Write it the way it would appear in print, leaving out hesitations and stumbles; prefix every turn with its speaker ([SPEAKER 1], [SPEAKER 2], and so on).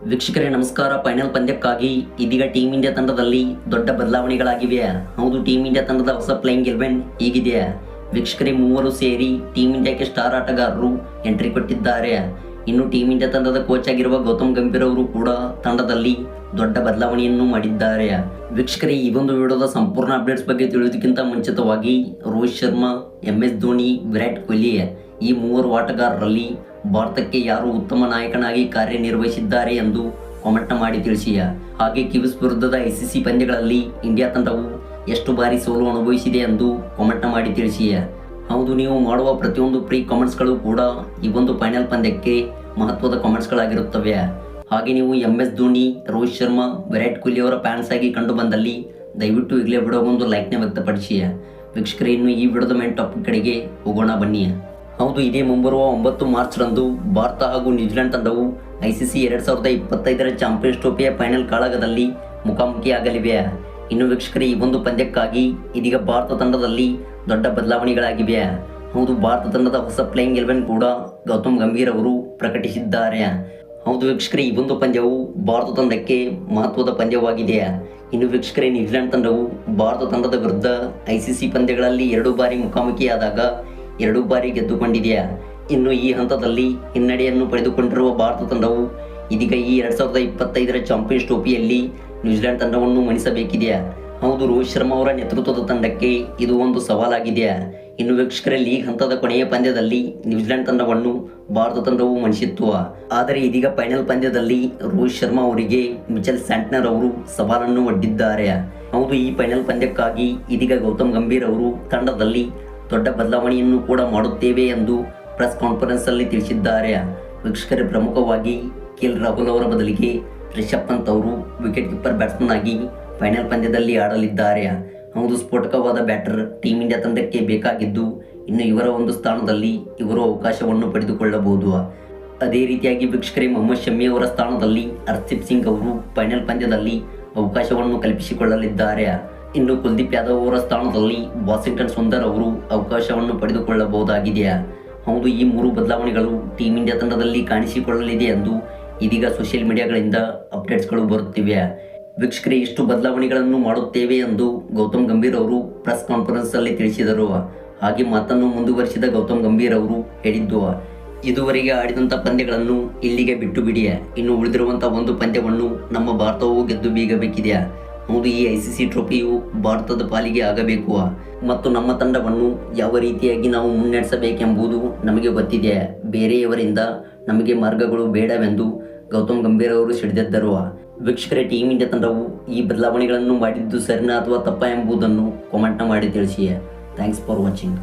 [SPEAKER 1] ವೀಕ್ಷಕರೇ ನಮಸ್ಕಾರ. ಫೈನಲ್ ಪಂದ್ಯಕ್ಕಾಗಿ ಇದೀಗ ಟೀಮ್ ಇಂಡಿಯಾ ತಂಡದಲ್ಲಿ ದೊಡ್ಡ ಬದಲಾವಣೆಗಳಾಗಿವೆ. ಹೌದು, ಟೀಮ್ ಇಂಡಿಯಾ ತಂಡದ ಹೊಸ ಪ್ಲೇಯಿಂಗ್ 11 ಹೀಗಿದೆ. ವೀಕ್ಷಕರೇ, ಮೂವರು ಸೇರಿ ಟೀಮ್ ಇಂಡಿಯಾಕ್ಕೆ ಸ್ಟಾರ್ ಆಟಗಾರರು ಎಂಟ್ರಿ ಕೊಟ್ಟಿದ್ದಾರೆ. ಇನ್ನು ಟೀಮ್ ಇಂಡಿಯಾ ತಂಡದ ಕೋಚ್ ಆಗಿರುವ ಗೌತಮ್ ಗಂಭೀರ್ ಅವರು ಕೂಡ ತಂಡದಲ್ಲಿ ದೊಡ್ಡ ಬದಲಾವಣೆಯನ್ನು ಮಾಡಿದ್ದಾರೆ. ವೀಕ್ಷಕರೇ, ಈ ಒಂದು ವಿಡಿಯೋದ ಸಂಪೂರ್ಣ ಅಪ್ಡೇಟ್ಸ್ ಬಗ್ಗೆ ತಿಳಿಯೋದಕ್ಕಿಂತ ಮುಂಚಿತವಾಗಿ ರೋಹಿತ್ ಶರ್ಮಾ, MS ಧೋನಿ, ವಿರಾಟ್ ಕೊಹ್ಲಿ ಈ ಮೂವರು ಆಟಗಾರರಲ್ಲಿ ಭಾರತಕ್ಕೆ ಯಾರು ಉತ್ತಮ ನಾಯಕನಾಗಿ ಕಾರ್ಯನಿರ್ವಹಿಸಿದ್ದಾರೆ ಎಂದು ಕಾಮೆಂಟ್ ಮಾಡಿ ತಿಳಿಸಿ. ಹಾಗೆ ಕಿವೀಸ್ ವಿರುದ್ಧದ ICC ಪಂದ್ಯಗಳಲ್ಲಿ ಇಂಡಿಯಾ ತಂಡವು ಎಷ್ಟು ಬಾರಿ ಸೋಲು ಅನುಭವಿಸಿದೆ ಎಂದು ಕಾಮೆಂಟ್ ಮಾಡಿ ತಿಳಿಸಿ. ಹೌದು, ನೀವು ಮಾಡುವ ಪ್ರತಿಯೊಂದು ಪ್ರೀ ಕಾಮೆಂಟ್ಸ್ಗಳು ಕೂಡ ಈ ಒಂದು ಫೈನಲ್ ಪಂದ್ಯಕ್ಕೆ ಮಹತ್ವದ ಕಾಮೆಂಟ್ಸ್ಗಳಾಗಿರುತ್ತವೆ. ಹಾಗೆ ನೀವು MS ಧೋನಿ, ರೋಹಿತ್ ಶರ್ಮಾ, ವಿರಾಟ್ ಕೊಹ್ಲಿ ಅವರ ಫ್ಯಾನ್ಸ್ ಆಗಿ ಕಂಡು ಬಂದಲ್ಲಿ ದಯವಿಟ್ಟು ಈಗಲೇ ವಿಡಿಯೋಗೊಂದು ಲೈಕ್ನ ವ್ಯಕ್ತಪಡಿಸಿ. ವೀಕ್ಷಕರೇ, ಇನ್ನು ಈ ವಿಡಿಯೋದ ಮೇನ್ ಟಾಪಿಕ್ ಕಡೆಗೆ ಹೋಗೋಣ ಬನ್ನಿ. ಹೌದು, ಇದೇ ಮುಂಬರುವ 9 ಮಾರ್ಚ್ರಂದು ಭಾರತ ಹಾಗೂ ನ್ಯೂಜಿಲೆಂಡ್ ತಂಡವು ICC 2025ರ ಚಾಂಪಿಯನ್ಸ್ ಟ್ರೋಫಿಯ ಫೈನಲ್ ಕಾಳಗದಲ್ಲಿ ಮುಖಾಮುಖಿಯಾಗಲಿವೆ. ಇನ್ನು ವೀಕ್ಷಕರೇ, ಈ ಒಂದು ಪಂದ್ಯಕ್ಕಾಗಿ ಇದೀಗ ಭಾರತ ತಂಡದಲ್ಲಿ ದೊಡ್ಡ ಬದಲಾವಣೆಗಳಾಗಿವೆ. ಹೌದು, ಭಾರತ ತಂಡದ ಹೊಸ ಪ್ಲೇಯಿಂಗ್ 11 ಕೂಡ ಗೌತಮ್ ಗಂಭೀರ್ ಅವರು ಪ್ರಕಟಿಸಿದ್ದಾರೆ. ಹೌದು ವೀಕ್ಷಕರೇ, ಈ ಒಂದು ಪಂದ್ಯವು ಭಾರತ ತಂಡಕ್ಕೆ ಮಹತ್ವದ ಪಂದ್ಯವಾಗಿದೆ. ಇನ್ನು ವೀಕ್ಷಕರೇ, ನ್ಯೂಜಿಲೆಂಡ್ ತಂಡವು ಭಾರತ ತಂಡದ ವಿರುದ್ಧ ICC ಪಂದ್ಯಗಳಲ್ಲಿ 2 ಬಾರಿ ಮುಖಾಮುಖಿಯಾದಾಗ 2 ಬಾರಿ ಗೆದ್ದುಕೊಂಡಿದೆ. ಇನ್ನು ಈ ಹಂತದಲ್ಲಿ ಹಿನ್ನಡೆಯನ್ನು ಪಡೆದುಕೊಂಡಿರುವ ಭಾರತ ತಂಡವು ಇದೀಗ ಈ 2025ರ ಚಾಂಪಿಯನ್ಸ್ ಟ್ರೋಫಿಯಲ್ಲಿ ನ್ಯೂಜಿಲೆಂಡ್ ತಂಡವನ್ನು ಮಣಿಸಬೇಕಿದೆ. ಹೌದು, ರೋಹಿತ್ ಶರ್ಮಾ ಅವರ ನೇತೃತ್ವದ ತಂಡಕ್ಕೆ ಇದು ಒಂದು ಸವಾಲಾಗಿದೆ. ಇನ್ನು ವೀಕ್ಷಕರೇ, ಲೀಗ್ ಹಂತದ ಕೊನೆಯ ಪಂದ್ಯದಲ್ಲಿ ನ್ಯೂಜಿಲೆಂಡ್ ತಂಡವನ್ನು ಭಾರತ ತಂಡವು ಮಣಿಸಿತ್ತು. ಆದರೆ ಇದೀಗ ಫೈನಲ್ ಪಂದ್ಯದಲ್ಲಿ ರೋಹಿತ್ ಶರ್ಮಾ ಅವರಿಗೆ ಮಿಚೆಲ್ ಸ್ಯಾಂಟ್ನರ್ ಅವರು ಸವಾಲನ್ನು ಒಡ್ಡಿದ್ದಾರೆ. ಹೌದು, ಈ ಫೈನಲ್ ಪಂದ್ಯಕ್ಕಾಗಿ ಇದೀಗ ಗೌತಮ್ ಗಂಭೀರ್ ಅವರು ತಂಡದಲ್ಲಿ ದೊಡ್ಡ ಬದಲಾವಣೆಯನ್ನು ಕೂಡ ಮಾಡುತ್ತೇವೆ ಎಂದು ಪ್ರೆಸ್ ಕಾನ್ಫರೆನ್ಸ್ ಅಲ್ಲಿ ತಿಳಿಸಿದ್ದಾರೆ. ವೀಕ್ಷಕರೇ, ಪ್ರಮುಖವಾಗಿ KL ರಾಹುಲ್ ಅವರ ಬದಲಿಗೆ ರಿಷಬ್ ಪಂತ್ ಅವರು ವಿಕೆಟ್ ಕೀಪರ್ ಬ್ಯಾಟ್ಸ್ಮನ್ ಆಗಿ ಫೈನಲ್ ಪಂದ್ಯದಲ್ಲಿ ಆಡಲಿದ್ದಾರೆ. ಹೌದು, ಸ್ಫೋಟಕವಾದ ಬ್ಯಾಟರ್ ಟೀಮ್ ಇಂಡಿಯಾ ತಂಡಕ್ಕೆ ಬೇಕಾಗಿದ್ದು, ಇನ್ನು ಇವರ ಒಂದು ಸ್ಥಾನದಲ್ಲಿ ಇವರು ಅವಕಾಶವನ್ನು ಪಡೆದುಕೊಳ್ಳಬಹುದು. ಅದೇ ರೀತಿಯಾಗಿ ವೀಕ್ಷಕರೇ, ಮೊಹಮ್ಮದ್ ಶಮಿ ಅವರ ಸ್ಥಾನದಲ್ಲಿ ಹರ್ಷದೀಪ್ ಸಿಂಗ್ ಅವರು ಫೈನಲ್ ಪಂದ್ಯದಲ್ಲಿ ಅವಕಾಶವನ್ನು ಕಲ್ಪಿಸಿಕೊಳ್ಳಲಿದ್ದಾರೆ. ಇನ್ನು ಕುಲ್ದೀಪ್ ಯಾದವ್ ಅವರ ಸ್ಥಾನದಲ್ಲಿ ವಾಷಿಂಗ್ಟನ್ ಸುಂದರ್ ಅವರು ಅವಕಾಶವನ್ನು ಪಡೆದುಕೊಳ್ಳಬಹುದಾಗಿದೆ. ಹೌದು, ಈ 3 ಬದಲಾವಣೆಗಳು ಟೀಮ್ ಇಂಡಿಯಾ ತಂಡದಲ್ಲಿ ಕಾಣಿಸಿಕೊಳ್ಳಲಿದೆ ಎಂದು ಇದೀಗ ಸೋಷಿಯಲ್ ಮೀಡಿಯಾಗಳಿಂದ ಅಪ್ಡೇಟ್ಸ್ಗಳು ಬರುತ್ತಿವೆ. ವೀಕ್ಷಕರೇ, ಇಷ್ಟು ಬದಲಾವಣೆಗಳನ್ನು ಮಾಡುತ್ತೇವೆ ಎಂದು ಗೌತಮ್ ಗಂಭೀರ್ ಅವರು ಪ್ರೆಸ್ ಕಾನ್ಫರೆನ್ಸ್ ಅಲ್ಲಿ ತಿಳಿಸಿದರು. ಹಾಗೆ ಮಾತನ್ನು ಮುಂದುವರಿಸಿದ ಗೌತಮ್ ಗಂಭೀರ್ ಅವರು ಹೇಳಿದ್ದು, ಇದುವರೆಗೆ ಆಡಿದಂಥ ಪಂದ್ಯಗಳನ್ನು ಇಲ್ಲಿಗೆ ಬಿಟ್ಟು ಬಿಡಿ. ಇನ್ನು ಉಳಿದಿರುವಂತಹ ಒಂದು ಪಂದ್ಯವನ್ನು ನಮ್ಮ ಭಾರತವು ಗೆದ್ದು ಬೀಗಬೇಕಿದೆ. ಹೌದು, ಈ ICC ಟ್ರೋಫಿಯು ಭಾರತದ ಪಾಲಿಗೆ ಆಗಬೇಕು ಮತ್ತು ನಮ್ಮ ತಂಡವನ್ನು ಯಾವ ರೀತಿಯಾಗಿ ನಾವು ಮುನ್ನಡೆಸಬೇಕೆಂಬುದು ನಮಗೆ ಗೊತ್ತಿದೆ. ಬೇರೆಯವರಿಂದ ನಮಗೆ ಮಾರ್ಗಗಳು ಬೇಡವೆಂದು ಗೌತಮ್ ಗಂಭೀರ್ ಅವರು ಸಿಡಿದೆದ್ದರು. ವೀಕ್ಷಕರೇ, ಟೀಮ್ ಇಂಡಿಯಾ ತಂಡವು ಈ ಬದಲಾವಣೆಗಳನ್ನು ಮಾಡಿದ್ದು ಸರಿನಾ ಅಥವಾ ತಪ್ಪಾ ಎಂಬುದನ್ನು ಕಾಮೆಂಟ್ ಮಾಡಿ ತಿಳಿಸಿ. Thanks for watching.